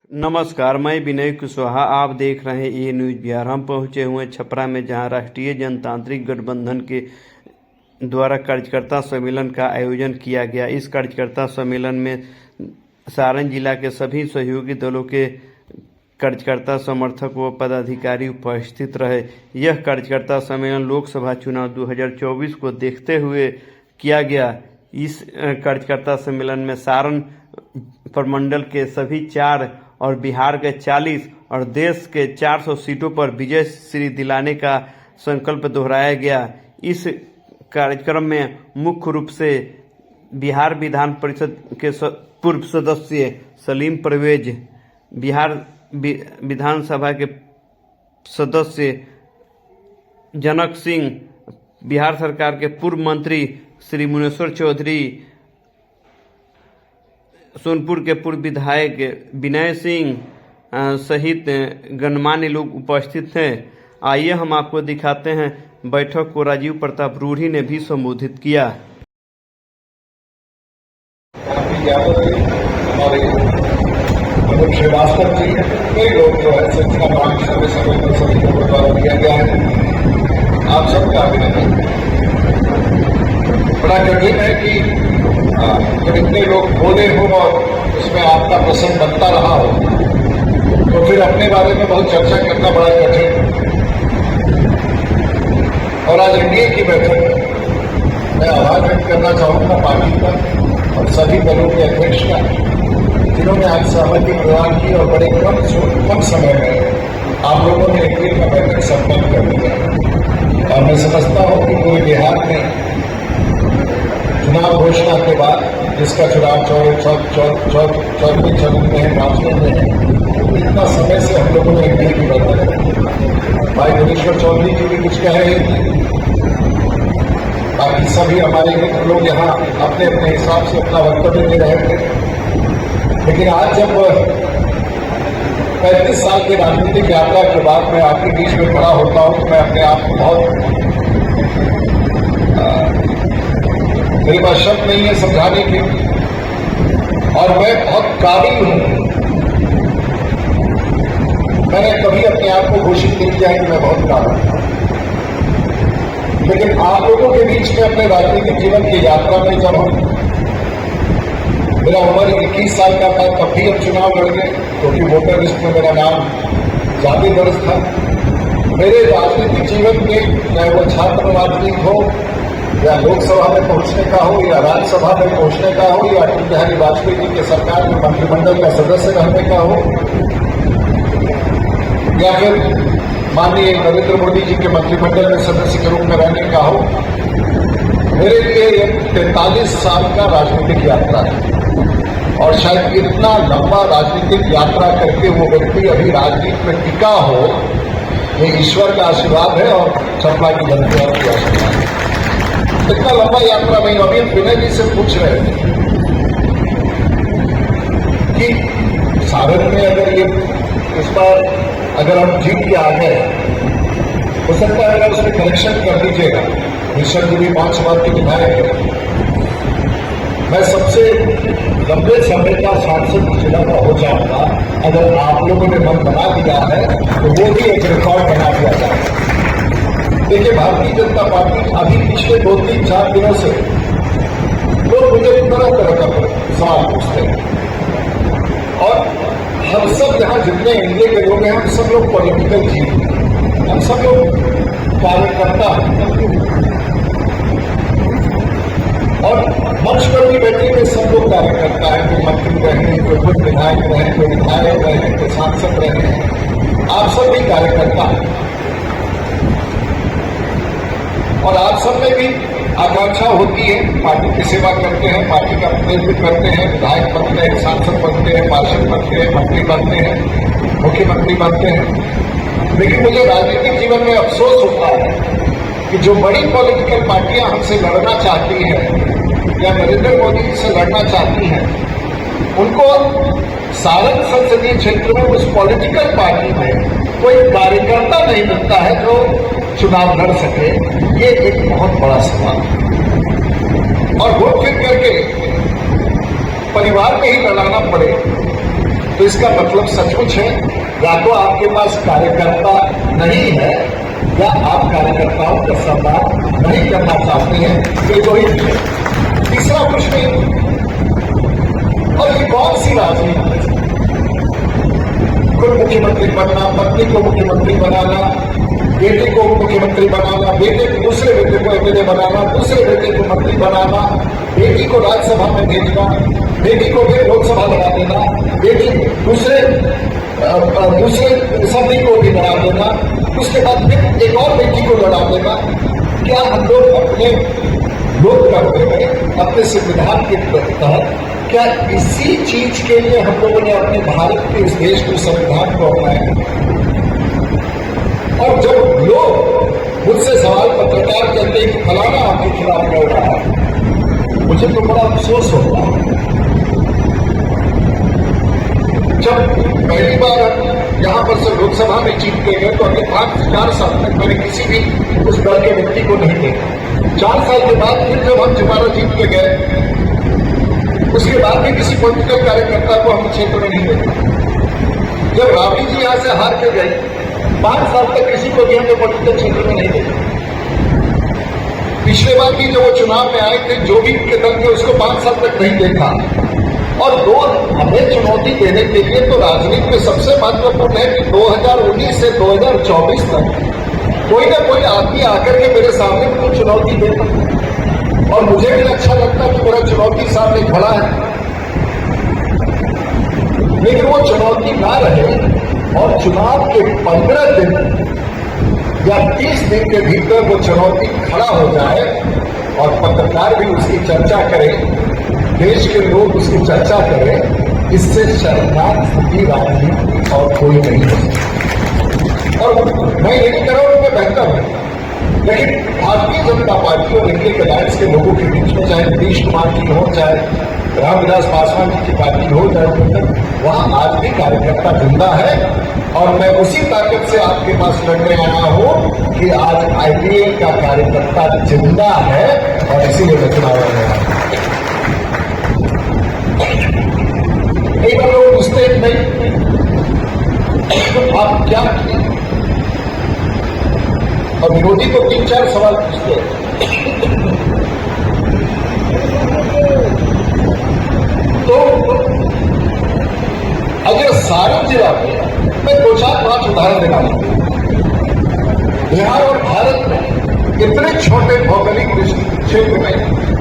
नमस्कार, मैं विनय कुशवाहा। आप देख रहे हैं ये न्यूज़ बिहार। हम पहुंचे हुए छपरा में, जहां राष्ट्रीय जनतांत्रिक गठबंधन के द्वारा कार्यकर्ता सम्मेलन का आयोजन किया गया। इस कार्यकर्ता सम्मेलन में सारण जिला के सभी सहयोगी दलों के कार्यकर्ता, समर्थक व पदाधिकारी उपस्थित रहे। यह कार्यकर्ता सम्मेलन लोकसभा चुनाव 2024 को देखते हुए किया गया। इस कार्यकर्ता सम्मेलन में सारण प्रमंडल के सभी 4 और बिहार के 40 और देश के 400 सीटों पर विजय श्री दिलाने का संकल्प दोहराया गया। इस कार्यक्रम में मुख्य रूप से बिहार विधान परिषद के पूर्व सदस्य सलीम परवेज, बिहार विधानसभा के सदस्य जनक सिंह, बिहार सरकार के पूर्व मंत्री श्री मुनेश्वर चौधरी, सोनपुर के पूर्व विधायक विनय सिंह सहित गणमान्य लोग उपस्थित हैं। आइए हम आपको दिखाते हैं बैठक को राजीव प्रताप रूढ़ी ने भी संबोधित किया। हमारे अनुप श्रीवास्तव जी, कई लोग जो है शिक्षा मांग सभी को द्वारा दिया गया है। आप सबका अभिनंदन। बड़ा कठिन है कि जब इतने लोग बोले हो और उसमें आपका प्रसंग बनता रहा हो, तो फिर अपने बारे में बहुत चर्चा करना बड़ा कठिन। और आज एनडीए की बैठक मैं आभार व्यक्त करना चाहूंगा पार्टी का और सभी दलों के अध्यक्ष का, जिन्होंने आज सहमति प्रदान की और बड़े कम समय में आप लोगों ने एनडीए का बैठक संपन्न कर दिया। और मैं समझता हूं कि पूरे बिहार में चुनाव घोषणा के बाद, जिसका चुनाव 4वें चरण में है, 5वें में है, इतना समय से हम लोगों ने एनडीए की बात। भाई मुनेश्वर चौधरी जी भी कुछ कह रहे थे, बाकी सभी हमारे मित्र लोग यहाँ अपने अपने हिसाब से अपना वक्तव्य दे रहे थे। लेकिन आज जब 35 साल की राजनीतिक यात्रा के बाद मैं आपके बीच में खड़ा होता हूं, तो मैं अपने आप को बहुत, मेरे पास शब्द नहीं है समझाने के, और मैं बहुत काबिल हूं। मैंने कभी अपने आप को घोषित नहीं किया है कि मैं बहुत काबिल हूं, लेकिन आप लोगों के बीच में अपने राजनीतिक जीवन की यात्रा में जब हम, मेरा उम्र 21 साल का था, तब भी हम चुनाव लड़ गए, क्योंकि वोटर लिस्ट में मेरा नाम ज्यादा दर्ज था। मेरे राजनीतिक जीवन में, चाहे वो छात्र राजनीति हो, या लोकसभा में पहुंचने का हो, या राज्यसभा में पहुंचने का हो, या अटल बिहारी वाजपेयी जी के सरकार में मंत्रिमंडल का सदस्य रहने का हो, या फिर माननीय नरेंद्र मोदी जी के मंत्रिमंडल में सदस्य के रूप में रहने का हो, मेरे लिए 43 साल का राजनीतिक यात्रा है। और शायद इतना लंबा राजनीतिक यात्रा करके वो व्यक्ति अभी राजनीति में टिका हो, ये ईश्वर का आशीर्वाद है और छपरा की जनता की आशीर्वाद है। इतना लंबा यात्रा में अभी विनय जी से पूछ रहे थे कि सारण में अगर ये इस बार अगर हम जीत के आ गए, हो सकता है अगर उसमें करेक्शन कर दीजिएगा। निशंक जी भी 5 बार के विधायक है। मैं सबसे लंबे समय का सांसद जिला का हो जाऊंगा अगर आप लोगों ने मन बना दिया है, तो वो भी एक रिकॉर्ड बना दिया जाए। देखिए, भारतीय जनता पार्टी अभी पिछले 2-3-4 दिनों से लोग मुझे तरह तरह का सवाल पूछते हैं, और हम सब यहाँ जितने एनडीए के लोग हैं, हम सब लोग पॉलिटिकल जीव हैं, हम सब लोग कार्यकर्ता हैं, और मंच पर भी बैठे हुए सब लोग कार्यकर्ता हैं। कोई मंत्री रहे, कोई खुद विधायक रहे, कोई विधायक रहे, कोई सांसद रहे, आप सब भी कार्यकर्ता हैं। और आप सब में भी आकांक्षा होती है, पार्टी की सेवा करते हैं, पार्टी का प्रतिनिधित्व करते हैं, विधायक बनते हैं, सांसद बनते हैं, पार्षद बनते हैं, मंत्री बनते हैं, मुख्यमंत्री बनते हैं। लेकिन मुझे राजनीतिक जीवन में अफसोस होता है कि जो बड़ी पॉलिटिकल पार्टियां हमसे लड़ना चाहती हैं या नरेंद्र मोदी जी से लड़ना चाहती हैं, उनको सारण संसदीय क्षेत्र में उस पॉलिटिकल पार्टी में कोई कार्यकर्ता नहीं मिलता है जो चुनाव लड़ सके। ये एक बहुत बड़ा सवाल है। और वोट फिर करके परिवार में ही लड़ाना पड़े, तो इसका मतलब सचमुच है या तो आपके पास कार्यकर्ता नहीं है या आप कार्यकर्ताओं का सम्मान नहीं करना चाहते हैं। ये दो ही है, तीसरा कुछ नहीं। और ये कौन सी राजनीति है? खुद मुख्यमंत्री बनना, पत्नी को मुख्यमंत्री बनाना, बेटे को मुख्यमंत्री बनाना, बेटे को दूसरे बेटे को एमएलए बनाना, दूसरे बेटे को मंत्री बनाना, बेटी को राज्यसभा में भेजना, बेटी को फिर लोकसभा लगा देना, बेटी दूसरे सभी को भी लड़ा देना, उसके बाद फिर एक और बेटी को लड़ा देना। क्या हम लोग अपने लोकतंत्र में, अपने संविधान के तहत, क्या इसी चीज के लिए हम लोगों ने अपने भारत के इस देश को, संविधान को अपनाया? और जब लोग मुझसे सवाल पत्रकार कहते हैं कि फलाना आपके खिलाफ लड़ रहा है, मुझे तो बड़ा अफसोस होता है। जब पहली बार यहां पर से लोकसभा में जीत के गए तो अगले 4 साल तक मैंने किसी भी उस दल के व्यक्ति को नहीं देखा। 4 साल के बाद फिर जब हम दोबारा जीत के गए, उसके बाद भी किसी पॉलिटिकल कार्यकर्ता को हम क्षेत्र में नहीं देखा। जब राबड़ी जी यहां से हार के गए, 5 साल तक किसी को भी हमने पॉलिटिकल क्षेत्र में नहीं देखा। पिछले बार भी जब वो चुनाव में आए थे, जो भी उनके दल थे उसको 5 साल तक नहीं देखा। और हमें चुनौती देने के लिए तो राजनीति में सबसे महत्वपूर्ण है कि 2019 से 2024 तक कोई ना कोई आदमी आकर के मेरे सामने मुझे चुनौती देता, और मुझे भी अच्छा लगता कि मेरा चुनौती सामने खड़ा है। लेकिन वो चुनौती ना रहे और चुनाव के 15 दिन या 30 दिन के भीतर वो चुनौती खड़ा हो जाए और पत्रकार भी उसकी चर्चा करें, देश के लोग उसकी चर्चा करें, इससे शर्मनाक स्थिति राजनीति और कोई नहीं हो सकती। और मैं ये नहीं कर रहा हूं उनमें बेहतर है, लेकिन भारतीय जनता पार्टी और इंडिया के अलायंस के लोगों के बीच में, चाहे नीतीश कुमार की हो, चाहे रामविलास पासवान जी की पार्टी हो, चाहे वहां आज भी कार्यकर्ता जिंदा है। और मैं उसी ताकत से आपके पास लड़ने आया हूं कि आज आईपीएल का कार्यकर्ता जिंदा है और इसीलिए मैं चुनाव लड़ने आया हूं। कई बार लोग पूछते हैं नहीं आप क्या किए, और विरोधी तो 3-4 सवाल पूछते हैं। तो अगर सारण जिला में मैं 2-4-5 उदाहरण देना बिहार और भारत में इतने छोटे भौगोलिक क्षेत्र में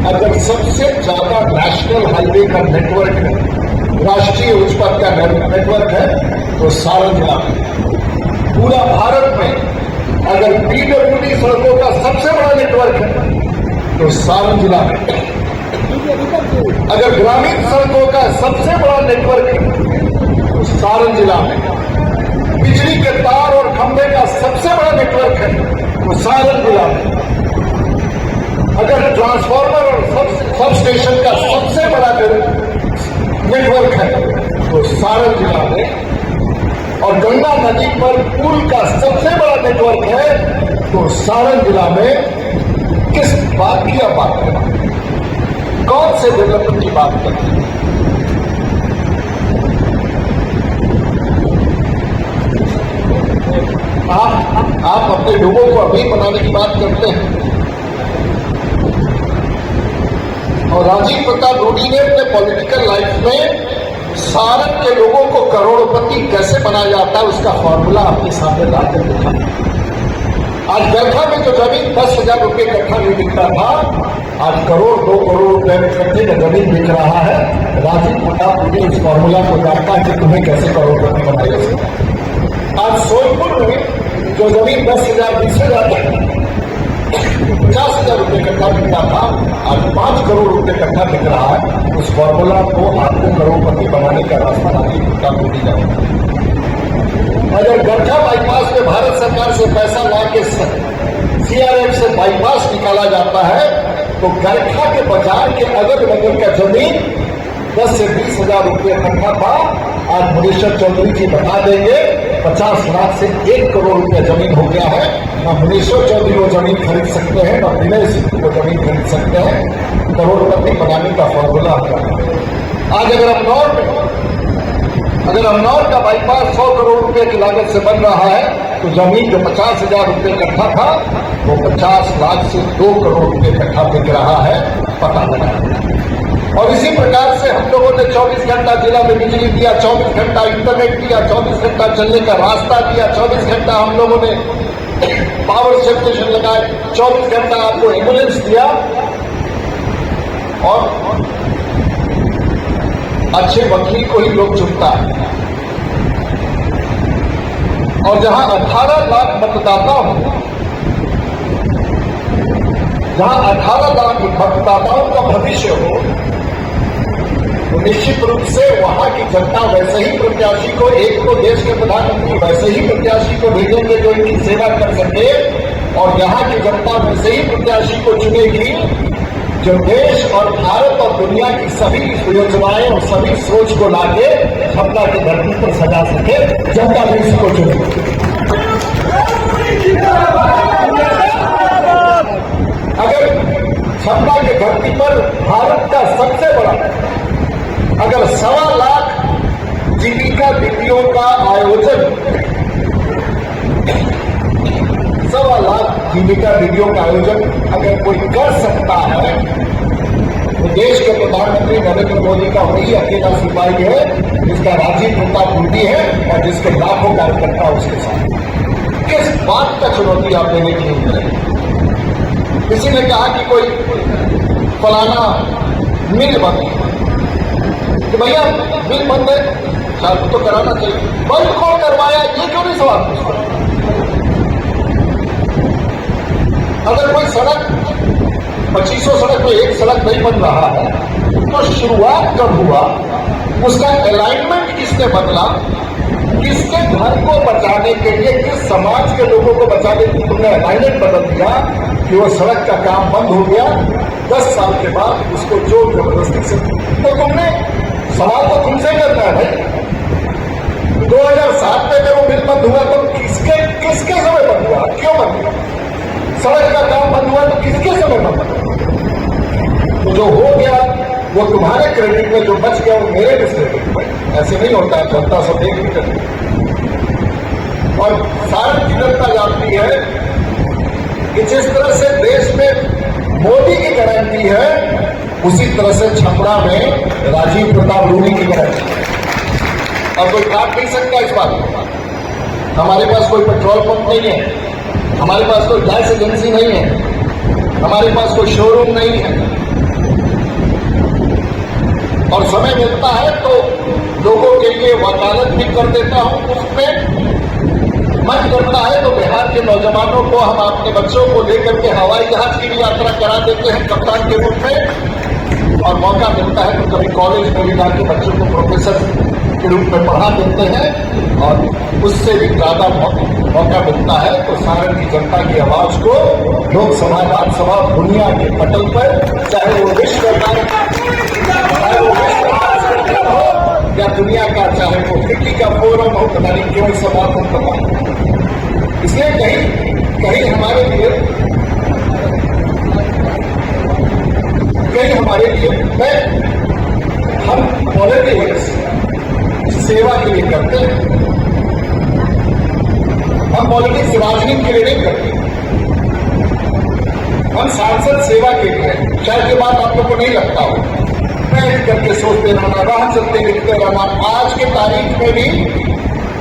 अगर सबसे ज्यादा नेशनल हाईवे का नेटवर्क है, राष्ट्रीय उच्च पथ का नेटवर्क है, तो सारण जिला में। पूरा भारत में अगर पीडब्ल्यूडी सड़कों का सबसे बड़ा नेटवर्क है तो सारण जिला में। अगर ग्रामीण सड़कों का सबसे बड़ा नेटवर्क है तो सारण जिला में। बिजली के तार और खंभे का सबसे बड़ा नेटवर्क है तो सारण जिला में। अगर ट्रांसफार्मर और सब स्टेशन का सबसे बड़ा नेटवर्क है तो सारण जिला में। और गंगा नदी पर पुल का सबसे बड़ा नेटवर्क है तो सारण जिला में। किस बात की आप बात करें, कौन से डेवलपमेंट की बात करते हैं? आप अपने लोगों को अमीर बनाने की बात करते हैं, और राजीव प्रताप रूडी ने अपने पॉलिटिकल लाइफ में सारण के लोगों को करोड़पति कैसे बनाया जाता है उसका फॉर्मूला आपके सामने लाकर दिखा। आज गरखा में जो जमीन 10,000 रुपये कट्ठा में बिकता था, आज 1-2 करोड़ रुपए में कट्ठे का जमीन बिक रहा है। राजीव प्रताप रूडी इस फॉर्मूला को जानता है कि तुम्हें कैसे करोड़पति बनाया जा सकता है। आज सोनपुर में जो जमीन 10,000, 20,000, 50,000 रुपये कट्ठा बिकता था, आज 5 करोड़ रुपये कट्ठा बिक रहा है। उस फॉर्मूला को आपको करोड़पति बनाने का रास्ता राजीव प्रताप रूडी जाएगा। अगर गरखा बाईपास में भारत सरकार से पैसा ला के सीआरएफ से बाईपास निकाला जाता है तो गरखा के बाजार के अगल बगल का जमीन 10 से 20,000 रुपये कट्ठा था, आज मुनीश्वर चौधरी जी बता देंगे 50 लाख से 1 करोड़ रुपया जमीन हो गया है। न मुनीश्वर चौधरी वो जमीन खरीद सकते हैं, न विनय सिंह वो जमीन खरीद सकते हैं। करोड़पति बनाने का फॉर्मूला होगा। आज अगर हम नॉर्थ में अगर अमनौर का बाईपास 100 करोड़ रुपए की लागत से बन रहा है तो जमीन जो 50,000 रुपए कट्ठा था वो 50 लाख से 2 करोड़ रुपए कट्ठा बिक रहा है, पता लगा। और इसी प्रकार से हम लोगों ने 24 घंटा जिला में बिजली दिया, 24 घंटा इंटरनेट दिया, 24 घंटा चलने का रास्ता दिया, 24 घंटा हम लोगों ने पावर स्टेशन लगाए, 24 घंटा आपको एम्बुलेंस दिया और अच्छे वकील को ही लोग चुनता है। और जहां 18 लाख मतदाता हो, जहां 18 लाख मतदाताओं का भविष्य हो, तो निश्चित रूप से वहां की जनता वैसे ही प्रत्याशी को, एक को देश के प्रधानमंत्री वैसे ही प्रत्याशी को भेजेंगे जो इनकी सेवा कर सके, और यहाँ की जनता वैसे ही प्रत्याशी को चुनेगी जो देश और भारत और दुनिया की सभी योजनाएं और सभी सोच को लाके छपरा की धरती पर सजा सके। जनता भी इसी को चुनेगी। अगर छपरा की धरती पर भारत का सबसे बड़ा, अगर 1.25 लाख जीविका दीदियों का आयोजन, 1.25 लाख जीविका दीदियों का आयोजन अगर कोई कर सकता है तो देश के प्रधानमंत्री नरेंद्र मोदी का वही अकेला सिपाही है जिसका राजीव प्रताप रूडी है और जिसके लाखों कार्यकर्ता उसके साथ। किस बात का चुनौती आप देने के लिए करें? किसी ने कहा कि कोई फलाना मिल बंद कि भैया मिल बंद है, चालू तो कराना चाहिए, बंद कौन करवाया, ये क्यों नहीं सवाल पूछता? अगर कोई सड़क 2500 सड़क में एक सड़क नहीं बन रहा है तो शुरुआत कब हुआ, उसका अलाइनमेंट किसने बदला, किसके घर को बचाने के लिए, किस समाज के लोगों को बचाने के लिए तुमने अलाइनमेंट बदल दिया कि वो सड़क का काम बंद हो गया। 10 साल के बाद उसको जो जबरदस्ती से, तो तुमने सवाल तो तुमसे करना है भाई। 2007 में जब वो बिल बंद हुआ तो किसके समय बंद हुआ, क्यों बंद हुआ? सड़क का काम बंद हुआ तो किसके समय बंद हुआ? तो जो हो गया वो तुम्हारे क्रेडिट में, जो बच गया वो मेरे क्रेडिट में। ऐसे नहीं होता है, जनता सब एक भी करती है। और सारी की जनता जानती है कि जिस तरह से देश में मोदी की गारंटी है उसी तरह से छपरा में राजीव प्रताप रूडी की गारंटी है। और कोई काट नहीं सकता इस बात को। हमारे पास कोई पेट्रोल पंप नहीं है, हमारे पास कोई गैस एजेंसी नहीं है, हमारे पास कोई शोरूम नहीं है। और समय मिलता है तो लोगों के लिए वकालत भी कर देता हूं, उसमें मन करता है तो बिहार के नौजवानों को हम अपने बच्चों को लेकर के हवाई जहाज की भी यात्रा करा देते हैं कप्तान के रूप में। और मौका मिलता है तो कभी कॉलेज में भी जाके बच्चों को प्रोफेसर के रूप में पढ़ा देते हैं। और उससे भी ज्यादा मौका मिलता है तो सारण की जनता की आवाज को लोकसभा, राज्यसभा, दुनिया के पटल पर, चाहे वो विश्व हो या दुनिया का, चाहे वो फिक्की का फोरम हो, पता नहीं क्यों इस बात को पता। इसलिए कहीं हमारे लिए हम पॉलिटिक्स सेवा के लिए करते हैं, हम पॉलिटिक्स राजनीति के लिए नहीं करते, हम सांसद सेवा के लिए। शायद ये बात आप लोग को नहीं लगता हो, बैठ करके सोचते रहना, राह चलते लिखते रहना, आज के तारीख में भी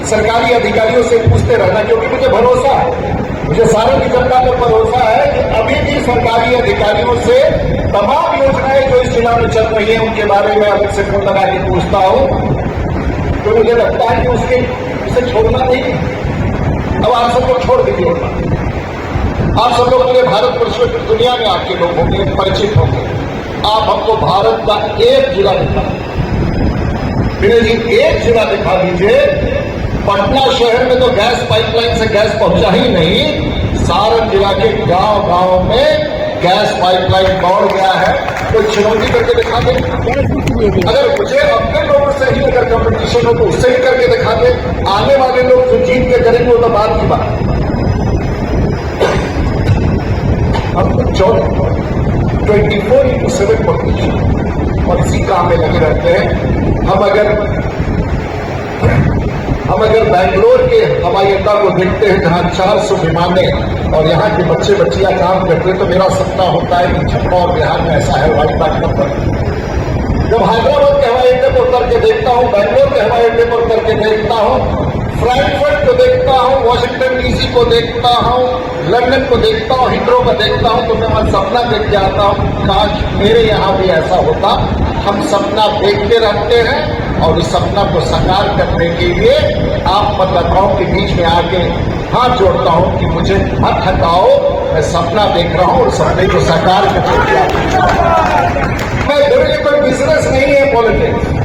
सरकारी अधिकारियों से पूछते रहना, क्योंकि मुझे भरोसा है, मुझे सारण की जनता पर भरोसा है कि अभी भी सरकारी अधिकारियों से तमाम योजनाएं जो इस चुनाव में चल रही है उनके बारे में अभी से फोन लगा के पूछता हूं, तो मुझे लगता है कि उसे छोड़ना नहीं। अब आप सब लोग छोड़ दीजिए, आप सब लोग पूरे भारतवर्ष में, दुनिया में आपके लोग होंगे, परिचित होंगे। आप हमको भारत का एक जिला दिखा, विनय जी एक जिला दिखा दीजिए। पटना शहर में तो गैस पाइपलाइन से गैस पहुंचा ही नहीं, सारण जिला के गांव-गांव में गैस पाइपलाइन दौड़ गया है। कोई चुनौती करके दिखा दे, अगर मुझे अपने लोगों से ही अगर कंपटीशन हो तो उससे ही करके दिखा दे। आने वाले लोग जो जीत के करेंगे वो तो बात की बात। हम 24/7 और इसी काम में लगे रहते हैं। हम अगर अगर बेंगलोर के हवाई अड्डा को देखते हैं जहां 400 विमानें और यहाँ के बच्चे बच्चियां काम करते हैं, तो मेरा सपना होता है कि छपरा और बिहार में ऐसा है वाइट बात नंबर। जब हैदराबाद के हवाई अड्डे पर उतर के देखता हूँ, बेंगलोर के हवाई अड्डे पर उतर के देखता हूँ, फ्रैंकफर्ट को देखता हूँ, वॉशिंगटन डीसी को देखता हूँ, लंदन को देखता हूँ, हिथ्रो को देखता हूँ, तो मैं वहां सपना देख के आता हूँ, काश मेरे यहाँ भी ऐसा होता। हम सपना देखते रहते हैं और इस सपना को साकार करने के लिए आप मतदाताओं के बीच में आके हाथ जोड़ता हूं कि मुझे मत हटाओ, मैं सपना देख रहा हूं और सपने को साकार करने के लिए मेरे लिए कोई बिजनेस नहीं है पॉलिटिक्स।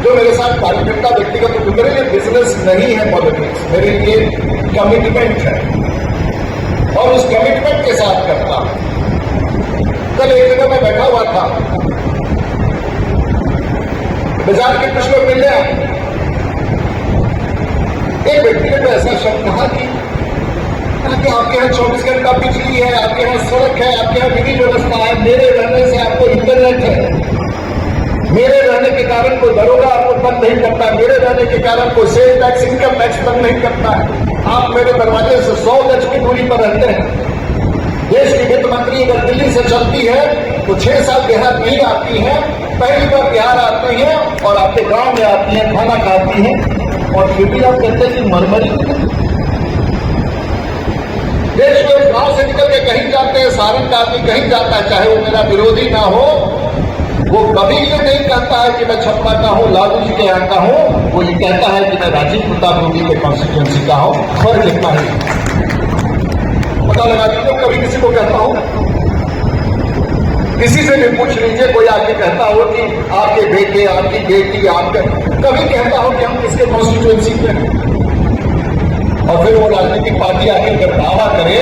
जो मेरे साथ कार्यकर्ता व्यक्तिगत तो मेरे लिए बिजनेस नहीं है पॉलिटिक्स, मेरे लिए कमिटमेंट है और उस कमिटमेंट के साथ करता हूं। कल एक जगह मैं बैठा हुआ था, बाजार के कुछ लोग मिल रहे हैं, एक व्यक्ति ने तो ऐसा शब्द कहा कि आपके यहाँ 24 घंटा बिजली है, आपके यहाँ सड़क है, आपके यहाँ विधि व्यवस्था है, मेरे रहने से आपको इंटरनेट है, मेरे रहने के कारण कोई दरोगा आपको बंद नहीं करता, मेरे रहने के कारण कोई सेल टैक्स इनकम टैक्स बंद नहीं करता है, आप मेरे दरवाजे से 100 गज की दूरी पर रहते हैं। देश की वित्त मंत्री अगर दिल्ली से चलती है तो 6 साल बिहार नहीं आती है, पहली बार बिहार आती है और आपके गांव में आती है, खाना खाती है और फिर भी आप कहते हैं कि मरमरी। देश में गांव से निकल के कहीं जाते हैं, सारण का आदमी कहीं जाता है, चाहे वो मेरा विरोधी ना हो, वो कभी ये नहीं कहता है कि मैं छपरा का हूं, लालू जी के यहाँ का हूं, वो ये कहता है कि मैं राजीव प्रताप रूडी के कॉन्स्टिट्यूंसी का हूं। फर्क इतना ही पता लगा दीजिए। कभी किसी को कहता हूं, किसी से भी पूछ लीजिए, कोई आके कहता हो कि आपके बेटे, आपकी बेटी, आपके, कभी कहता हो कि हम किसके कॉन्स्टिट्यूंसी पे हैं। और फिर वो राजनीतिक पार्टी आके अगर दावा करे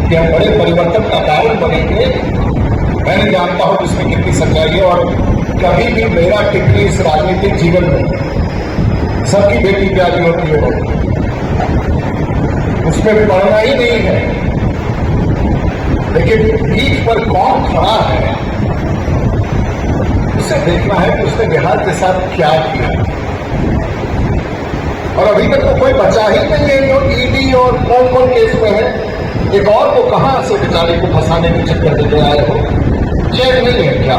कि हम बड़े परिवर्तन का कारण बनेंगे, मैं नहीं जानता हूं इसमें कितनी सच्चाई है। और कभी भी मेरा टिप्पणी इस राजनीतिक जीवन में सबकी बेटी प्यारी होती है, उसमें पढ़ना ही नहीं है, लेकिन बीच पर कौन खड़ा है उसे देखना है कि उसने बिहार के साथ क्या किया। और अभी तक तो कोई बचा ही नहीं है जो ईडी और कौन कौन केस में है। एक और को कहां से बेचारे को फंसाने के चक्कर में ले आए हो, चैन नहीं है क्या?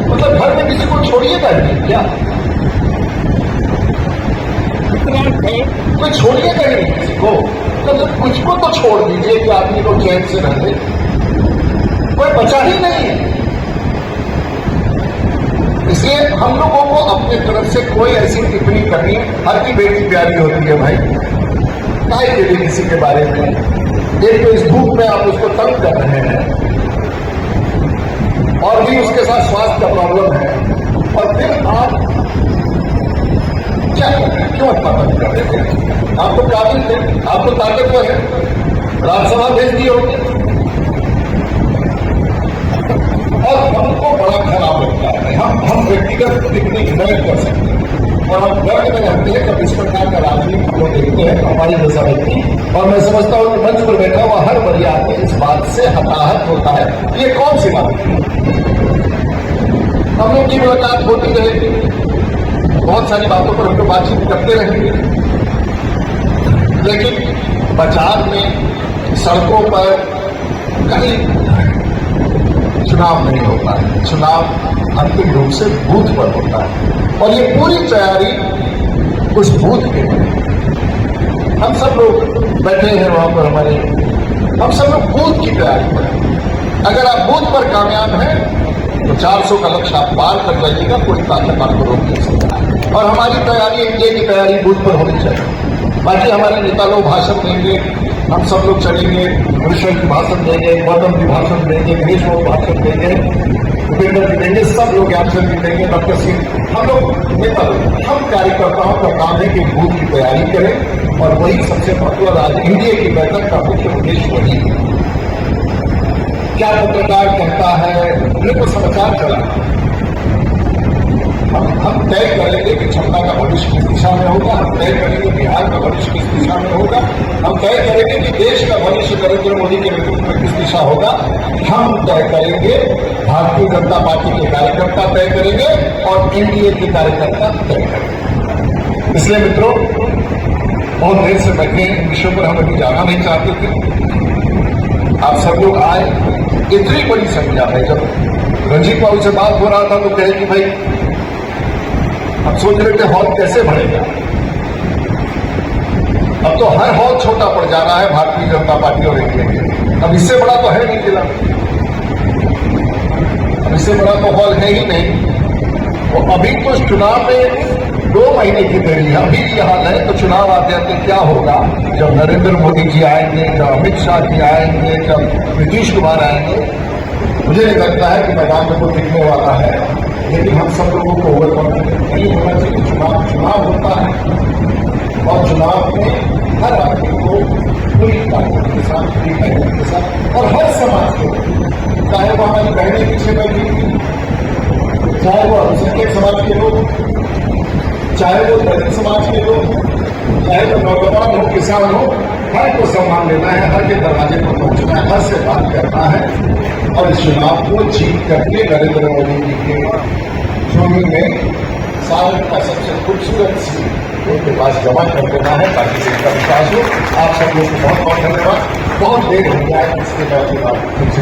मतलब घर में किसी को छोड़िएगा नहीं क्या? कोई छोड़िएगा नहीं किसी को, तो कुछ को तो छोड़ दीजिए कि आदमी को चैन से रह ले। कोई बचा ही नहीं है। इसलिए हम लोगों को अपनी तरफ से कोई ऐसी टिप्पणी करनी है। हर की बेटी प्यारी होती है भाई, काहे के लिए किसी के बारे में? एक तो इस धूप में आप उसको तंग कर रहे हैं और भी उसके साथ स्वास्थ्य का प्रॉब्लम है, और फिर आप क्या कर रहे हैं? क्यों उत्पादन कर रहे थे? आप तो काबिल थे, आप तो ताकतवर है, राज्यसभा भेज दिए होंगे। और हमको बड़ा खराब लगता है, हम व्यक्तिगत टिप्पणी नहीं कर सकते और हम गर्व में रहते हैं जब इस प्रकार का राजनीति को देखते हैं हमारी जैसा व्यक्ति। और मैं समझता हूं कि मंच पर बैठा हुआ हर वरियाती इस बात से हताहत होता है। ये कौन सी बात है? हम लोग की मुलाकात होती रहेगी, बहुत सारी बातों पर हम लोग बातचीत करते रहेंगे, लेकिन बाजार में, सड़कों पर कहीं चुनाव नहीं होता है। चुनाव अंतिम रूप से बूथ पर होता है और ये पूरी तैयारी उस बूथ के लिए। हम सब लोग बैठे हैं वहां पर, हम सब लोग बूथ की तैयारी पर। अगर आप बूथ पर कामयाब हैं तो 400 का लक्ष्य आप पार कर जाइएगा, कोई ताकत आपको रोक नहीं सकता। और हमारी तैयारी, इंडिया की तैयारी बूथ पर होनी चाहिए। बाकी हमारे नेता लोग भाषण देंगे, हम सब लोग चलेंगे, मिश्रा की भाषण देंगे, गौतम की भाषण देंगे, गणेश बाबू भाषण देंगे, भूपेंद्र जी देंगे, सब लोग आंसर भी देंगे, डॉक्टर सिंह, हम लोग नेता लोग, हम कार्यकर्ताओं का काम है कि बूथ की तैयारी करें। और वही सबसे महत्वपूर्ण आज इंडिया की बैठक का मुख्य उद्देश्य वही है। क्या पत्रकार कहता है, मेरे को समाचार चला हम तय करेंगे कि छपरा का भविष्य किस दिशा में होगा, हम तय करेंगे बिहार का भविष्य किस दिशा में होगा, हम तय करेंगे कि देश का भविष्य नरेंद्र मोदी के नेतृत्व में किस दिशा होगा, हम तय करेंगे, भारतीय जनता पार्टी के कार्यकर्ता तय करेंगे और एनडीए के कार्यकर्ता तय करेंगे। इसलिए मित्रों, बहुत देर से बैठे इन विषयों पर हम अभी जाना नहीं चाहते थे। आप सब लोग आए, इतनी बड़ी संख्या है। जब रंजीत बाबू से बात हो रहा था तो कहे कि भाई हम सोच रहे थे हॉल कैसे भरेगा। अब तो हर हॉल छोटा पड़ जा रहा है भारतीय जनता पार्टी और एनडीए के। अब इससे बड़ा तो है नहीं जिला, अब इससे बड़ा तो हॉल है ही नहीं। तो अभी तो चुनाव में 2 महीने की देरी है। अभी ये हाल है तो चुनाव आते आते क्या होगा, जब नरेंद्र मोदी जी आएंगे, जब अमित शाह जी आएंगे, जब नीतीश कुमार आएंगे, मुझे नहीं लगता है कि मैदान में कोई दिखने वाला है। लेकिन हम सब लोगों को ओवर कॉन्फिडेंस नहीं होना चाहिए। चुनाव होता है और चुनाव में हर आदमी को पूरी ताकत के साथ, पूरी मेहनत के साथ और हर समाज को, चाहे वो हमारी बहनें पीछे बैठी थी, चाहे वो अल्पसंख्यक समाज के लोग, चाहे वो दलित समाज के लोग, चाहे वो नौजवान हो, किसान हो, हर को सम्मान देना है, हर के दरवाजे पर पहुंचना है, हर से बात करना है और इस चुनाव को जीत करके नरेंद्र मोदी जी के झोली में साल का सबसे खूबसूरत सीट उनके पास जमा कर देना है ताकि उनका विकास हो। आप सब लोग को बहुत बहुत धन्यवाद। बहुत देर हो गया है, इसके बाद फिर से